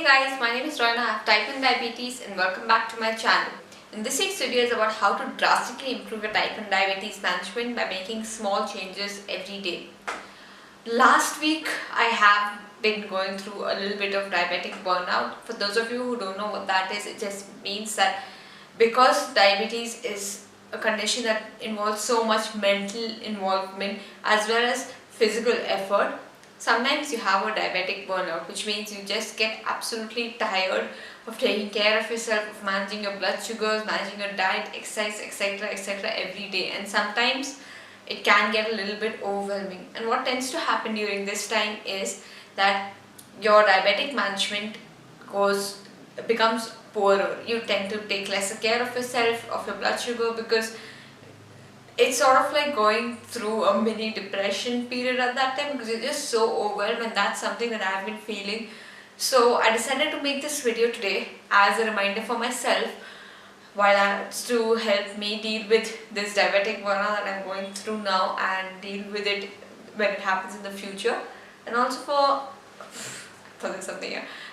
guys, my name is Royina. I have type 1 diabetes and welcome back to my channel. In this week's video is about how to drastically improve your type 1 diabetes management by making small changes every day. Last week I have been going through a little bit of diabetic burnout. For those of you who don't know what that is, it just means that because diabetes is a condition that involves so much mental involvement as well as physical effort, sometimes you have a diabetic burnout, which means you just get absolutely tired of taking care of yourself, of managing your blood sugars, managing your diet, exercise, etc. every day, and sometimes it can get a little bit overwhelming. And what tends to happen during this time is that your diabetic management becomes poorer. You tend to take lesser care of yourself, of your blood sugar, because it's sort of like going through a mini depression period at that time because you're just so overwhelmed, and that's something that I've been feeling. So I decided to make this video today as a reminder for myself to help me deal with this diabetic burnout that I'm going through now and deal with it when it happens in the future, and also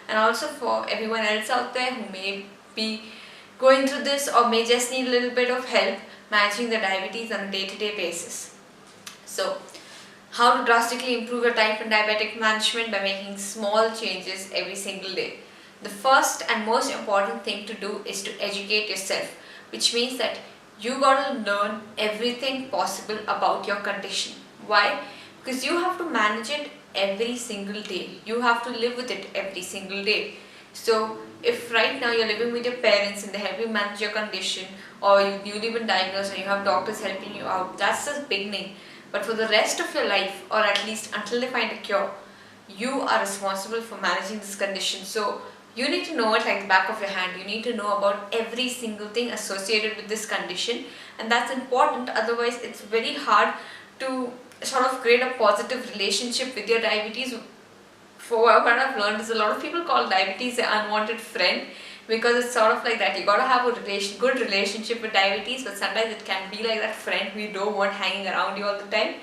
and also for everyone else out there who may be going through this or may just need a little bit of help managing the diabetes on a day-to-day basis. So, how to drastically improve your type 1 diabetic management by making small changes every single day. The first and most important thing to do is to educate yourself, which means that you gotta learn everything possible about your condition. Why? Because you have to manage it every single day. You have to live with it every single day. So, if right now you're living with your parents and they help you manage your condition, or you've been diagnosed and you have doctors helping you out, that's the beginning. But for the rest of your life, or at least until they find a cure, you are responsible for managing this condition. So you need to know it like the back of your hand. You need to know about every single thing associated with this condition, and that's important. Otherwise, it's very hard to sort of create a positive relationship with your diabetes. For what I've learned is a lot of people call diabetes an unwanted friend, because it's sort of like that. You gotta have a good relationship with diabetes, but sometimes it can be like that friend we don't want hanging around you all the time.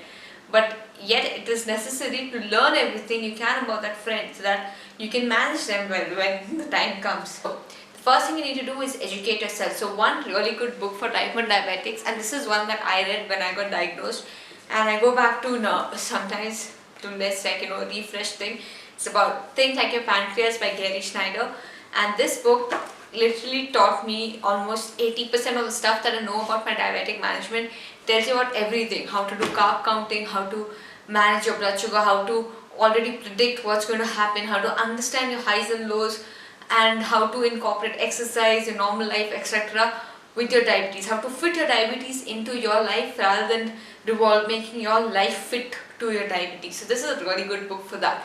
But yet it is necessary to learn everything you can about that friend so that you can manage them well when the time comes. So the first thing you need to do is educate yourself. So one really good book for type 1 diabetics, and this is one that I read when I got diagnosed, and I go back to now sometimes to this refresh thing. It's about Think Like Your Pancreas by Gary Schneider, and this book literally taught me almost 80% of the stuff that I know about my diabetic management. It tells you about everything: how to do carb counting, how to manage your blood sugar, how to already predict what's going to happen, how to understand your highs and lows, and how to incorporate exercise, your normal life, etc. with your diabetes, how to fit your diabetes into your life rather than making your life fit to your diabetes. So this is a really good book for that.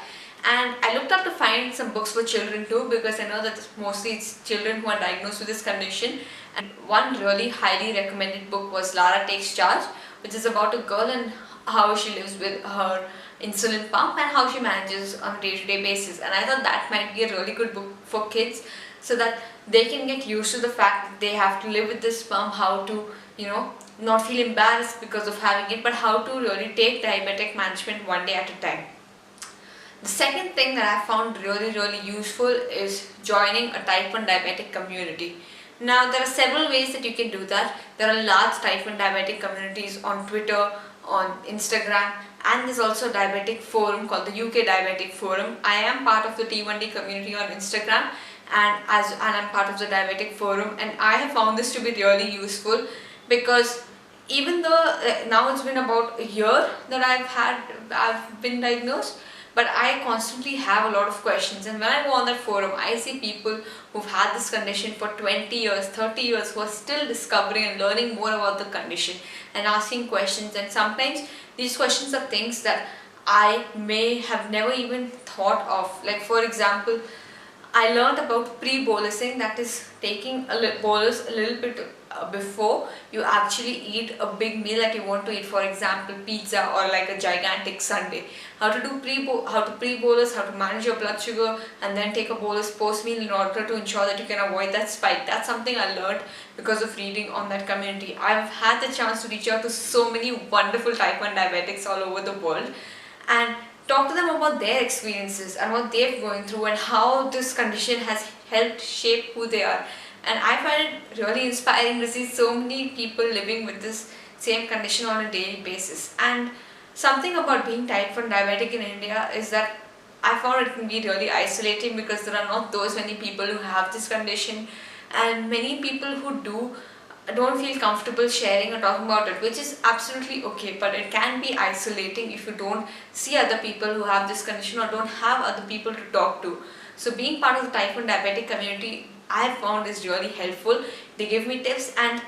And I looked up to find some books for children too, because I know that mostly it's children who are diagnosed with this condition. And one really highly recommended book was Lara Takes Charge, which is about a girl and how she lives with her insulin pump and how she manages on a day-to-day basis. And I thought that might be a really good book for kids, so that they can get used to the fact that they have to live with this pump, how to, not feel embarrassed because of having it, but how to really take diabetic management one day at a time. The second thing that I found really useful is joining a type 1 diabetic community. Now there are several ways that you can do that. There are large type 1 diabetic communities on Twitter, on Instagram, and there's also a diabetic forum called the UK Diabetic Forum. I am part of the T1D community on Instagram, and I'm part of the diabetic forum, and I have found this to be really useful, because even though now it's been about a year that I've been diagnosed, but I constantly have a lot of questions. And when I go on that forum, I see people who've had this condition for 20 years, 30 years, who are still discovering and learning more about the condition and asking questions. And sometimes these questions are things that I may have never even thought of. Like, for example, I learned about pre-bolusing, that is taking a bolus a little bit before you actually eat a big meal that you want to eat, for example pizza or like a gigantic sundae. How to pre-bolus, how to manage your blood sugar, and then take a bolus post-meal in order to ensure that you can avoid that spike. That's something I learned because of reading on that community. I've had the chance to reach out to so many wonderful type 1 diabetics all over the world, and talk to them about their experiences and what they've going through and how this condition has helped shape who they are. And I find it really inspiring to see so many people living with this same condition on a daily basis. And something about being type 1 diabetic in India is that I found it can be really isolating because there are not those many people who have this condition, and many people who do don't feel comfortable sharing or talking about it, which is absolutely okay. But it can be isolating if you don't see other people who have this condition or don't have other people to talk to. So being part of the type 1 diabetic community, I have found is really helpful. They give me tips, and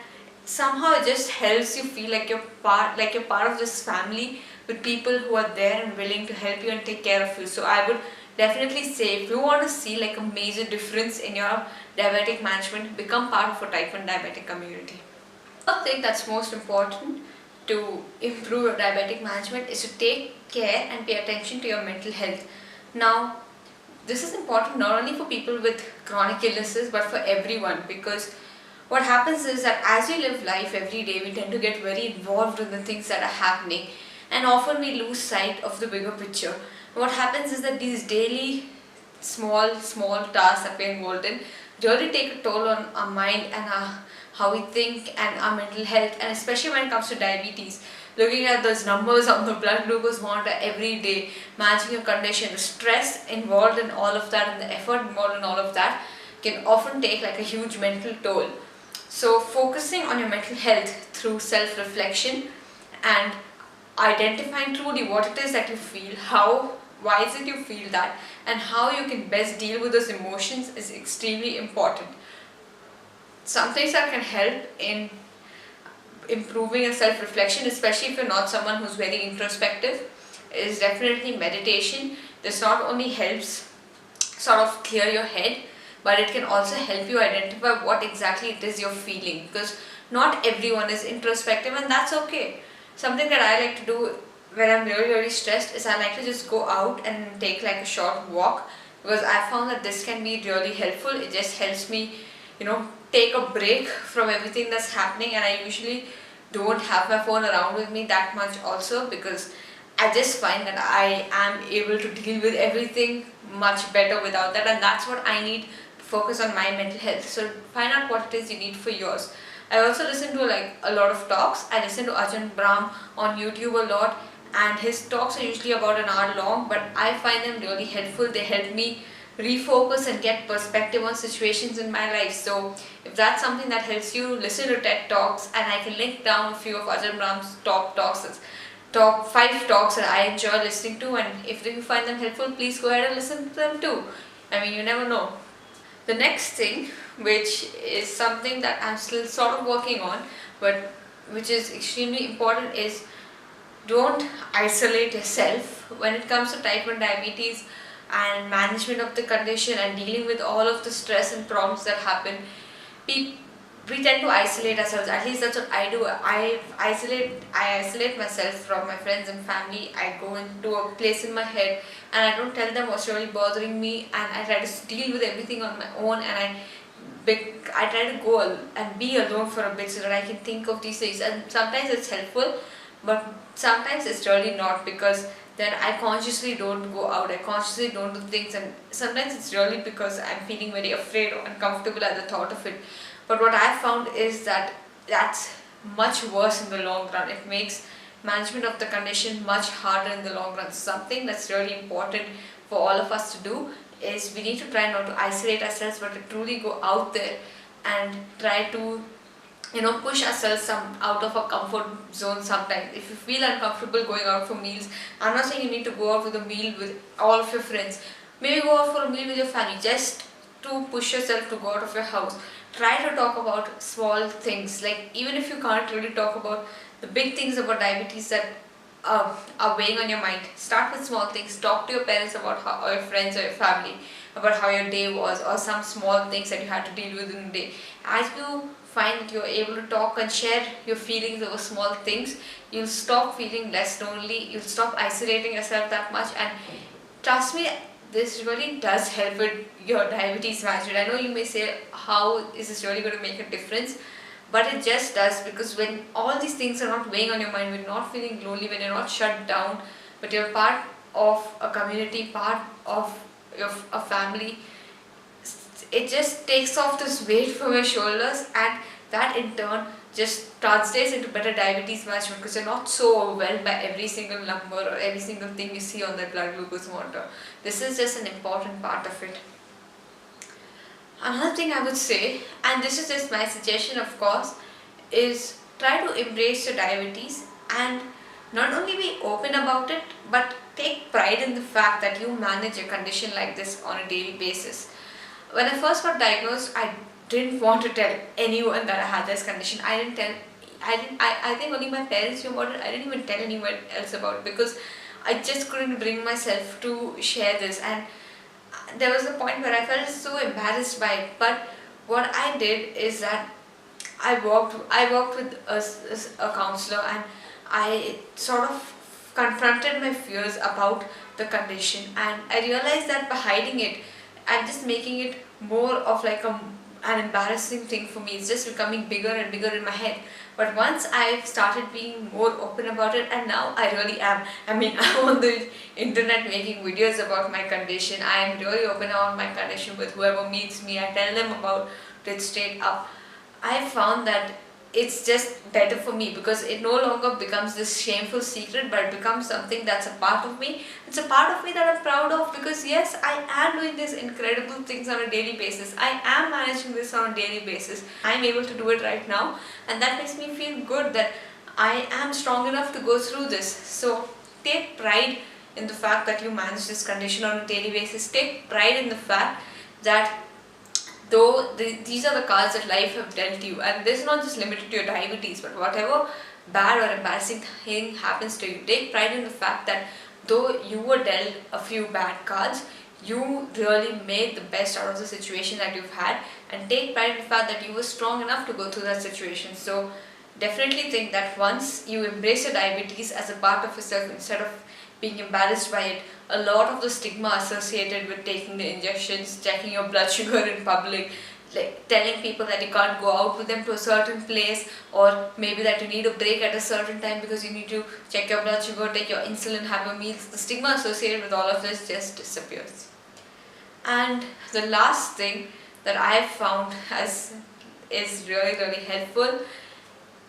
somehow it just helps you feel like you're part of this family with people who are there and willing to help you and take care of you. So I would definitely say, if you want to see like a major difference in your diabetic management, become part of a type 1 diabetic community. I think that's most important to improve your diabetic management is to take care and pay attention to your mental health. Now, this is important not only for people with chronic illnesses but for everyone, because what happens is that as we live life every day, we tend to get very involved in the things that are happening, and often we lose sight of the bigger picture. What happens is that these daily small tasks that we're involved in really take a toll on our mind and how we think and our mental health, and especially when it comes to diabetes. Looking at those numbers on the blood glucose monitor every day, managing your condition, the stress involved in all of that and the effort involved in all of that can often take like a huge mental toll. So focusing on your mental health through self-reflection and identifying truly what it is that you feel, why is it you feel that, and how you can best deal with those emotions is extremely important. Some things that can help in improving your self-reflection, especially if you're not someone who's very introspective, is definitely meditation. This not only helps sort of clear your head, but it can also help you identify what exactly it is you're feeling, because not everyone is introspective, and that's okay. Something that I like to do when I'm really stressed is I like to just go out and take like a short walk, because I found that this can be really helpful. It just helps me, take a break from everything that's happening, and I usually don't have my phone around with me that much also, because I just find that I am able to deal with everything much better without that, and that's what I need to focus on my mental health. So find out what it is you need for yours. I also listen to like a lot of talks. I listen to Ajhan Brahm on YouTube a lot, and his talks are usually about an hour long, but I find them really helpful. They help me refocus and get perspective on situations in my life. So if that's something that helps you, listen to TED Talks, and I can link down a few of Ajhan Brahm's top talks. Top 5 talks that I enjoy listening to, and if you find them helpful, please go ahead and listen to them too. I mean, you never know. The next thing, which is something that I'm still sort of working on, but which is extremely important, is don't isolate yourself when it comes to type 1 diabetes and management of the condition and dealing with all of the stress and problems that happen. We tend to isolate ourselves. At least that's what I do. I isolate myself from my friends and family. I go into a place in my head and I don't tell them what's really bothering me, and I try to deal with everything on my own, and I try to go and be alone for a bit so that I can think of these things. And sometimes it's helpful, but sometimes it's really not, because then I consciously don't go out, I consciously don't do things, and sometimes it's really because I'm feeling very afraid or uncomfortable at the thought of it. But what I've found is that that's much worse in the long run. It makes management of the condition much harder in the long run. Something that's really important for all of us to do is we need to try not to isolate ourselves, but to truly go out there and try to push ourselves out of our comfort zone sometimes. If you feel uncomfortable going out for meals, I'm not saying you need to go out with a meal with all of your friends. Maybe go out for a meal with your family, just to push yourself to go out of your house. Try to talk about small things, like even if you can't really talk about the big things about diabetes that are weighing on your mind, start with small things. Talk to your parents about how, or your friends or your family about how your day was, or some small things that you had to deal with in the day. As you find that you're able to talk and share your feelings over small things, you'll stop feeling less lonely, you'll stop isolating yourself that much, and trust me, this really does help with your diabetes management. I know you may say, how is this really going to make a difference? But it just does, because when all these things are not weighing on your mind, when you're not feeling lonely, when you're not shut down, but you're part of a community, part of a family. It just takes off this weight from your shoulders, and that in turn just translates into better diabetes management because you're not so overwhelmed by every single number or every single thing you see on the blood glucose monitor. This is just an important part of it. Another thing I would say, and this is just my suggestion of course, is try to embrace your diabetes and not only be open about it but take pride in the fact that you manage a condition like this on a daily basis. When I first got diagnosed, I didn't want to tell anyone that I had this condition. I think only my parents knew about it. I didn't even tell anyone else about it because I just couldn't bring myself to share this, and there was a point where I felt so embarrassed by it. But what I did is that I worked with a counselor, and I sort of confronted my fears about the condition, and I realized that by hiding it, I'm just making it more of like an embarrassing thing for me. It's just becoming bigger and bigger in my head. But once I've started being more open about it, and now I really am. I mean, I'm on the internet making videos about my condition. I am really open about my condition with whoever meets me. I tell them about it straight up. I found that it's just better for me because it no longer becomes this shameful secret, but it becomes something that's a part of me. It's a part of me that I'm proud of because yes, I am doing these incredible things on a daily basis. I am managing this on a daily basis. I'm able to do it right now, and that makes me feel good that I am strong enough to go through this. So take pride in the fact that you manage this condition on a daily basis. Take pride in the fact that though these are the cards that life have dealt you, and this is not just limited to your diabetes, but whatever bad or embarrassing thing happens to you, take pride in the fact that though you were dealt a few bad cards, you really made the best out of the situation that you've had, and take pride in the fact that you were strong enough to go through that situation. So definitely think that once you embrace your diabetes as a part of yourself instead of being embarrassed by it, a lot of the stigma associated with taking the injections, checking your blood sugar in public, like telling people that you can't go out with them to a certain place, or maybe that you need a break at a certain time because you need to check your blood sugar, take your insulin, have your meals. The stigma associated with all of this just disappears. And the last thing that I've found is really helpful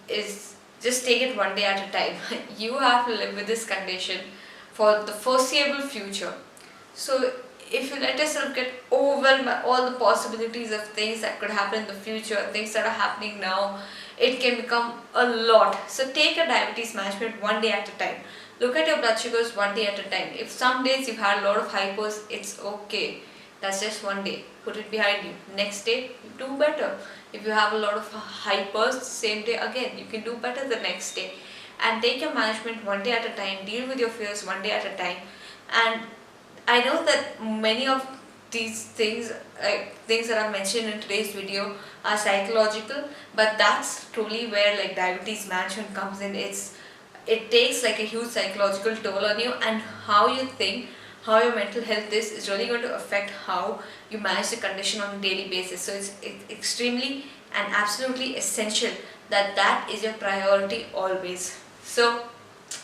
is just take it one day at a time. You have to live with this condition for the foreseeable future. So if you let yourself get overwhelmed by all the possibilities of things that could happen in the future, things that are happening now, it can become a lot. So take your diabetes management one day at a time. Look at your blood sugars one day at a time. If some days you've had a lot of hypos, it's okay. That's just one day. Put it behind you. Next day, you do better. If you have a lot of hypers, same day again, you can do better the next day. And take your management one day at a time. Deal with your fears one day at a time. And I know that many of these things, things that I've mentioned in today's video, are psychological, but that's truly where like diabetes management comes in. It takes like a huge psychological toll on you, and how you think, how your mental health is really going to affect how you manage the condition on a daily basis. So it's extremely and absolutely essential that that is your priority always. So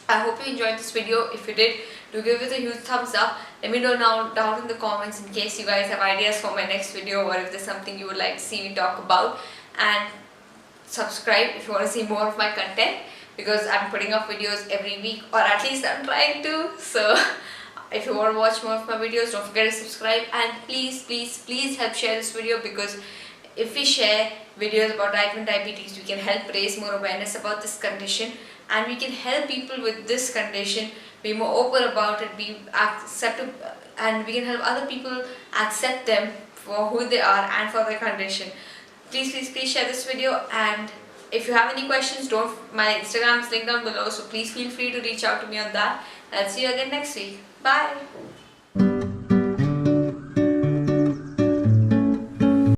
I hope you enjoyed this video. If you did, do give it a huge thumbs up. Let me know down in the comments in case you guys have ideas for my next video, or if there's something you would like to see me talk about. And subscribe if you want to see more of my content, because I'm putting up videos every week, or at least I'm trying to. So if you want to watch more of my videos, don't forget to subscribe, and please help share this video, because if we share videos about type 1 diabetes, we can help raise more awareness about this condition, and we can help people with this condition be more open about it, be accepted, and we can help other people accept them for who they are and for their condition. Please share this video, and if you have any questions, my Instagram is linked down below, so please feel free to reach out to me on that. I'll see you again next week. Bye.